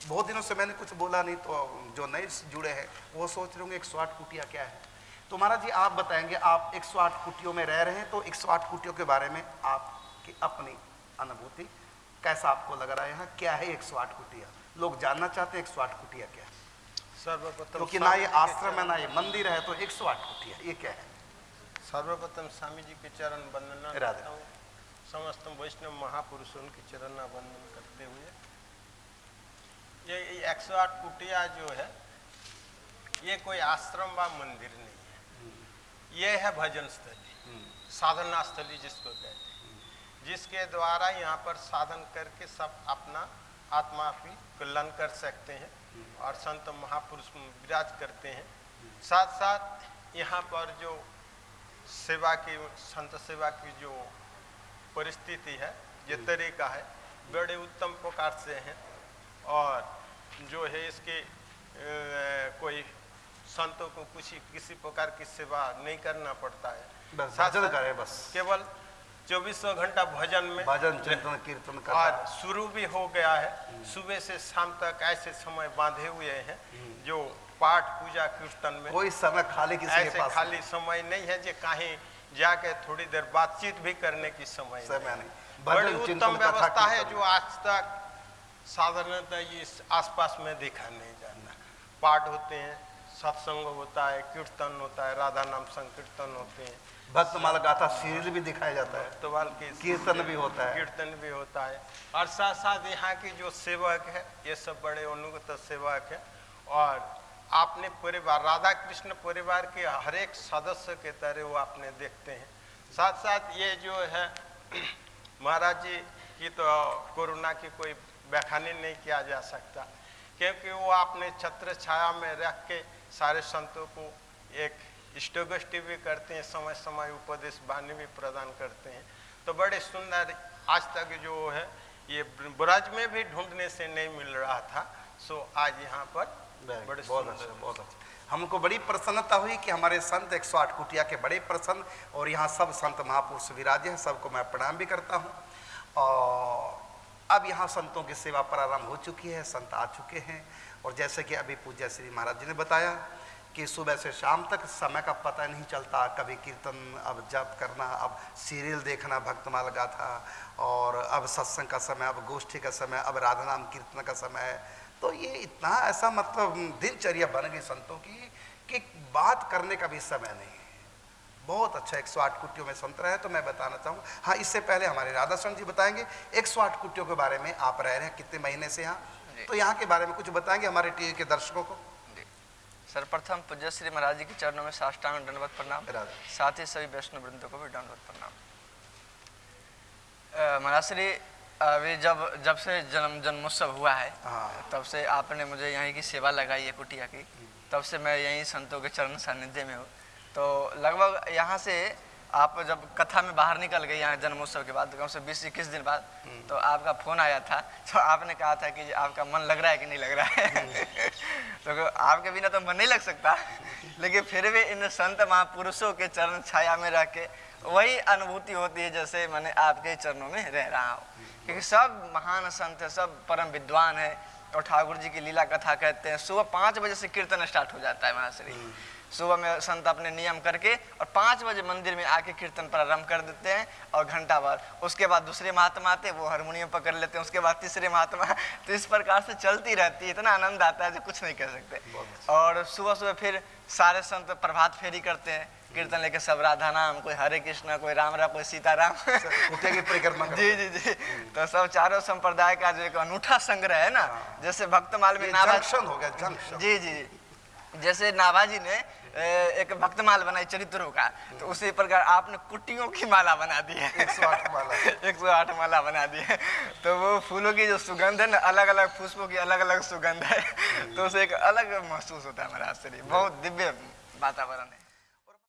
बहुत दिनों से मैंने कुछ बोला नहीं, तो जो नए जुड़े हैं वो सोच रहे होंगे 108 कुटिया क्या है। तो महाराज जी आप बताएंगे, आप 108 कुटियों में रह रहे हैं, तो 108 कुटियों के बारे में आपकी अपनी अनुभूति कैसा आपको लग रहा है? यहाँ क्या है 108 कुटिया? लोग जानना चाहते हैं 108 कुटिया क्या है। सर्वप्रथम क्योंकि ना ये आश्रम है ना ये मंदिर है, तो 108 कुटिया ये क्या है? सर्वप्रथम स्वामी जी के चरण वंदना करता हूँ, समस्त वैष्णव महापुरुषों के चरण वंदन करते हुए ये 108 कुटिया जो है ये कोई आश्रम व मंदिर नहीं है, ये है भजन स्थली, साधना स्थली जिसको कहते हैं, जिसके द्वारा यहाँ पर साधन करके सब अपना आत्मा की कल्याण कर सकते हैं और संत महापुरुष विराज करते हैं। साथ साथ यहाँ पर जो सेवा की, संत सेवा की जो परिस्थिति है, ये तरीका है, बड़े उत्तम प्रकार से है। और जो है इसके कोई संतों को किसी प्रकार की सेवा नहीं करना पड़ता है, बस भजन करे, बस केवल 24 घंटा भजन में भजन चिंतन कीर्तन का। और शुरू भी हो गया है, सुबह से शाम तक ऐसे समय बांधे हुए हैं जो पाठ पूजा कीर्तन में कोई समय खाली किसी के ऐसे पास खाली समय नहीं है, जो कहीं जाके थोड़ी देर बातचीत भी करने की समय नहीं। बड़ी उत्तम व्यवस्था है जो आज तक साधारणतः इस आसपास में देखा नहीं जाता। पाठ होते हैं, सत्संग होता है, कीर्तन होता है, राधा नाम संकीर्तन होते हैं, भक्तमाल गाथा सीरियल भी दिखाया जाता है, भक्तमाल के कीर्तन भी होता है, कीर्तन भी होता है। और साथ साथ यहाँ की जो सेवक है ये सब बड़े अनुगत सेवक है और आपने परिवार राधा कृष्ण परिवार के हर एक सदस्य के तरह वो आपने देखते हैं। साथ साथ ये जो है महाराज जी की तो कोरोना की कोई व्याख्यान नहीं किया जा सकता, क्योंकि वो आपने छत्र छाया में रख के सारे संतों को एक इष्टगोष्ठी भी करते हैं, समय समय उपदेश वाणी भी प्रदान करते हैं। तो बड़े सुंदर, आज तक जो है ये ब्रज में भी ढूंढने से नहीं मिल रहा था, सो आज यहाँ पर बड़े बहुत अच्छा, बहुत अच्छा। हमको बड़ी प्रसन्नता हुई कि हमारे संत 108 कुटिया के बड़े प्रसन्न, और यहाँ सब संत महापुरुष विराजे हैं, सबको मैं प्रणाम भी करता हूँ। और अब यहाँ संतों की सेवा प्रारंभ हो चुकी है, संत आ चुके हैं। और जैसे कि अभी पूज्य श्री महाराज जी ने बताया कि सुबह से शाम तक समय का पता नहीं चलता, कभी कीर्तन, अब जप करना, अब सीरियल देखना, भक्तमाल गाथा, और अब सत्संग का समय, अब गोष्ठी का समय, अब राधा नाम कीर्तन का समय। तो ये इतना ऐसा मतलब दिनचर्या बन गई संतों की कि बात करने का भी समय नहीं है। बहुत अच्छा 108 कुटियों में संत रहे, तो मैं बताना चाहूँगा। हाँ, इससे पहले हमारे राधाशरण जी बताएंगे 108 कुटियों के बारे में। आप रह रहे हैं कितने महीने से यहाँ, तो यहाँ के बारे में कुछ बताएंगे हमारे टीवी के दर्शकों को। सर्वप्रथम पूज्य श्री महाराज जी के चरणों में साष्टांग दंडवत प्रणाम, साथ ही सभी वैष्णव वृंदों को भी दंडवत प्रणाम। महाराज श्री अभी जब से जन्मोत्सव हुआ है, तब से आपने मुझे यहीं की सेवा लगाई है कुटिया की, तब से मैं यहीं संतों के चरण सानिध्य में हूँ। तो लगभग यहाँ से आप जब कथा में बाहर निकल गए यहाँ जन्मोत्सव के बाद, कम से 20-21 दिन बाद, तो आपका फोन आया था, तो आपने कहा था कि आपका मन लग रहा है कि नहीं लग रहा है। तो आपके बिना तो मन नहीं लग सकता, लेकिन फिर भी इन संत महापुरुषों के चरण छाया में रह के वही अनुभूति होती है जैसे मैंने आपके चरणों में रह रहा हूँ। क्योंकि सब महान संत है, सब परम विद्वान है, और ठाकुर जी की लीला कथा कहते हैं। सुबह 5 बजे से कीर्तन स्टार्ट हो जाता है महाश्री। सुबह में संत अपने नियम करके और 5 बजे मंदिर में आके कीर्तन प्रारंभ कर देते हैं, और घंटा भर उसके बाद दूसरे महात्मा आते हैं, वो हारमोनियम पकड़ लेते हैं, उसके बाद तीसरे महात्मा। तो इस प्रकार से चलती रहती है, इतना आनंद आता है जो कुछ नहीं कह सकते। और सुबह सुबह फिर सारे संत प्रभात फेरी करते हैं, कीर्तन लेके सब राधा नाम, कोई हरे कृष्णा, कोई राम राम, कोई सीताराम की परिक्रमा। जी जी जी। तो सब चारों संप्रदाय का जो एक अनूठा संग्रह है ना, जैसे भक्तमाल में जंक्शन हो गया, जंक्शन। जी जी, जैसे नाभाजी ने एक भक्तमाल बनाई चरित्रों का, तो उसी प्रकार आपने कुटियों की माला बना दी है। 108 माला 108 माला बना दी है। तो वो फूलों की जो सुगंध है ना, अलग अलग पुष्पों की अलग अलग सुगंध है, तो उसे एक अलग महसूस होता है महाराज श्री। बहुत दिव्य वातावरण है।